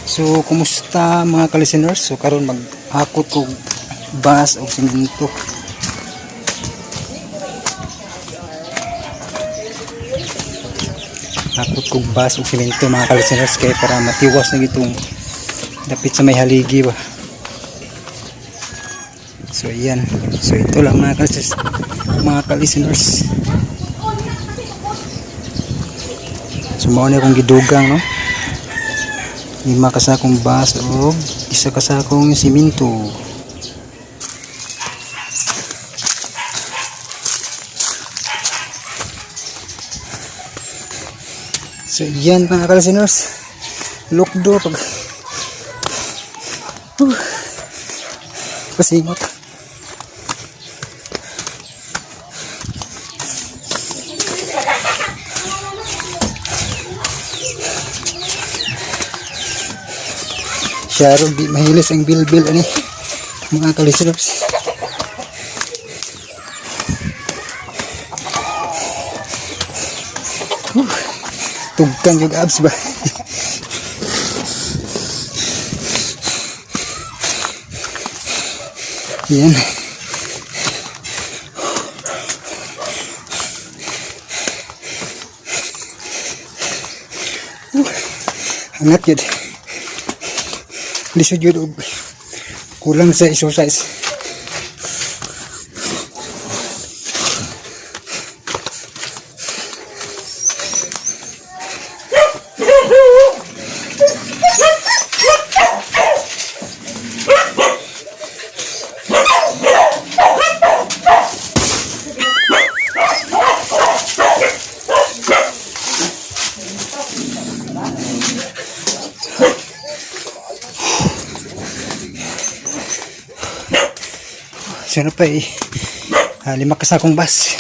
So kumusta mga ka-listeners? So karon maghakot ko bas o simento. Hakot ko bas o simento mga ka-listeners kaya para matiwas na itong dapit sa may haligi ba. So yan. So ito lang mga ka-listeners. So mao na akong gidugang no. 5 kasakong bas o 1 kasakong simento. So yan mga ka-listeners, lukdo pag pasingot. Syaro di mahilis ang bilbil ani mga ka-listeners. Tugkang yung abs ba? Yan. Hangat yun. Lisod yun. Kulang sa exercise. Sino pa 5 kasakong bas.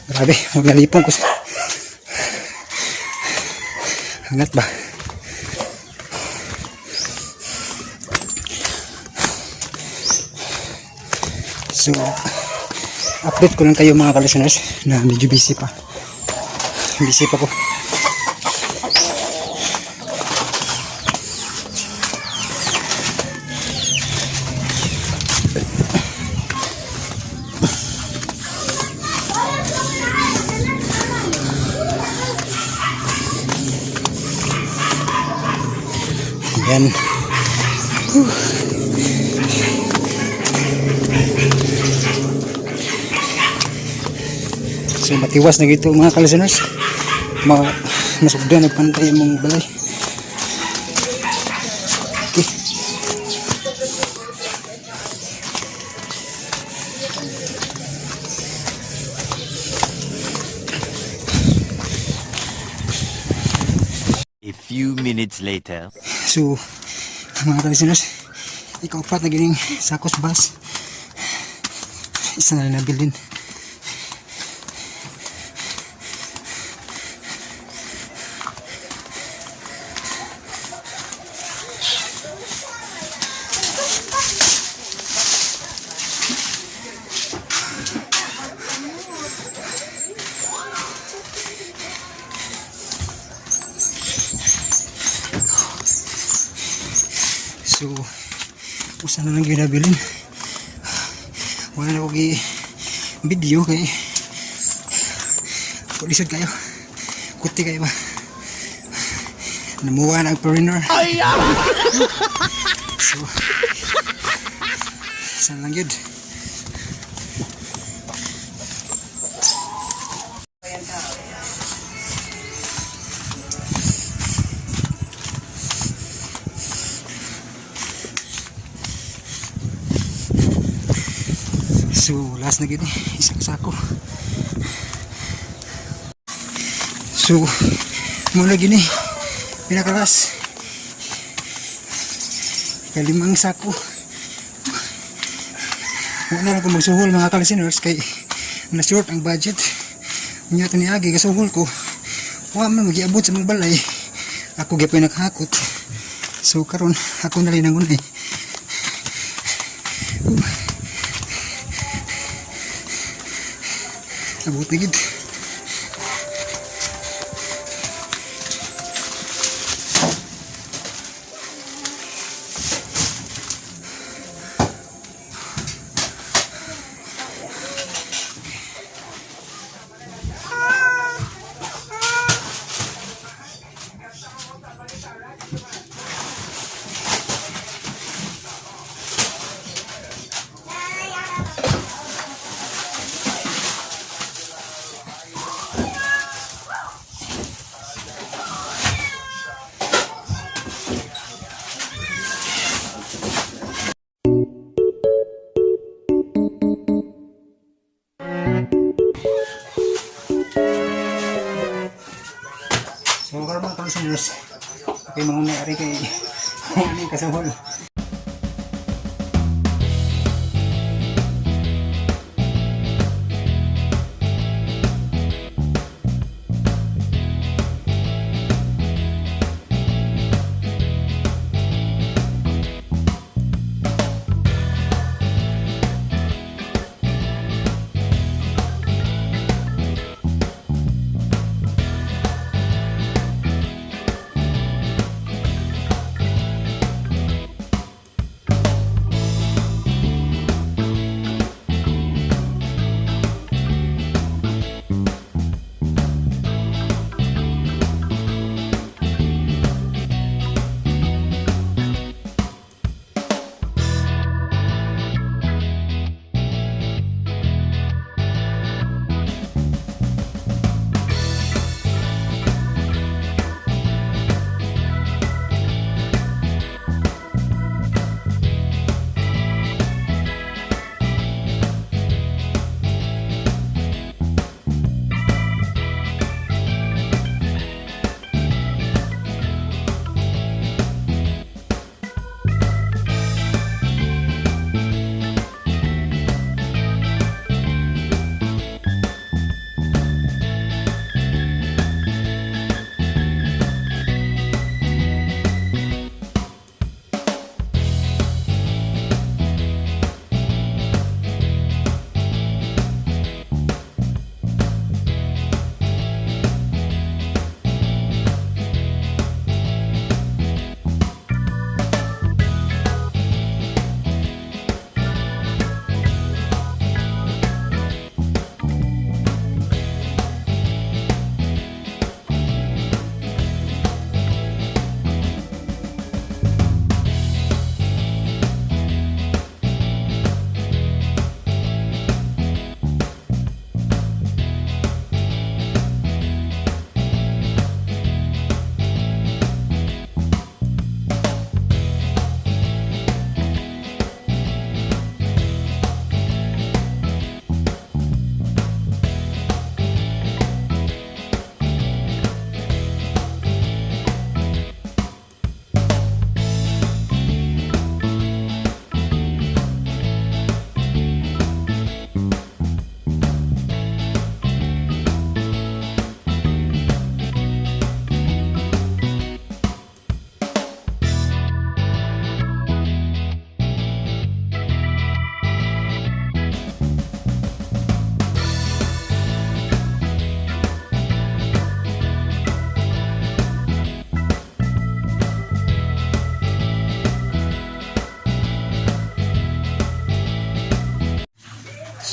Grabe, maglalipong ko sa hangat ba. So update ko lang kayo mga ka-listeners na medyo busy pa ko. Yan. So matiwas na gito mga ka-listeners. Masugdan nagpantay mong balay. Okay. A few minutes later. So, mga ka-listeners, ikaw-4 na gining sakos bas. Isa na rin nabilin. So, usa na lang ginabilin. Wala na ko video kay pulisod kayo. Kuti kayo ba? Namuha na ang foreigner. So, saan lang yun? So last na gini, isang sako. So mula gini, pinakalas 5 sako. Wala na ko magsuhol mga ka-listeners kay na short ang budget. Nya to niagi kasuhol ko. Wa man magiabot sa mga balay. Ako gyapon naghakot. So karon ako na rin nangunay. Abot na gid. So karon mga ka-listeners, okay mga ari kay ano yung kasahol.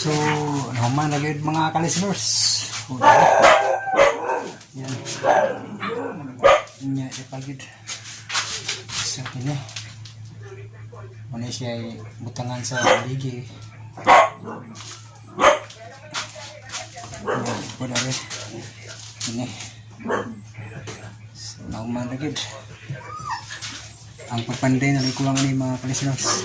So, naman na yun mga ka-listeners. Yan. Yan, ipagid. Sa akin eh. Muna siya ay butangan sa ligi. Yan, pwede rin. Yan eh. So, naman na yun. Ang pagpanday na rin kulang ni mga ka-listeners.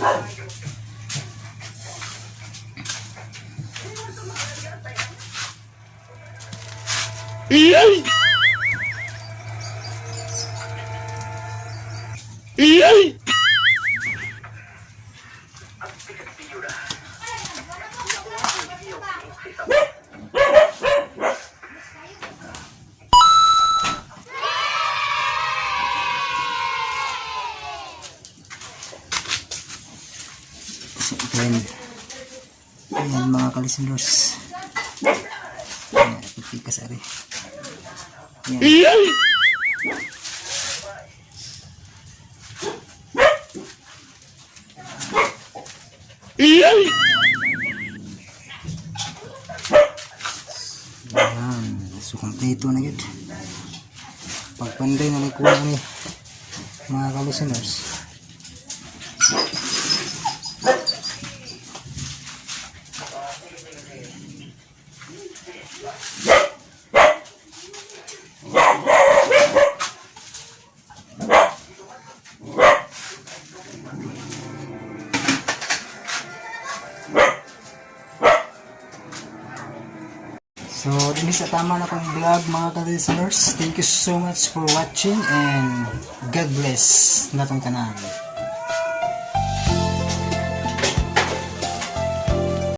Ayan mga ka-listeners. Ayan, pipikas ari. Ayan. Ayan, so kompleto na yun. Pagpanday na nikuha ni mga ka-listeners. So, din sa tama na kong vlog mga ka-listeners. Thank you so much for watching and God bless natong tanan.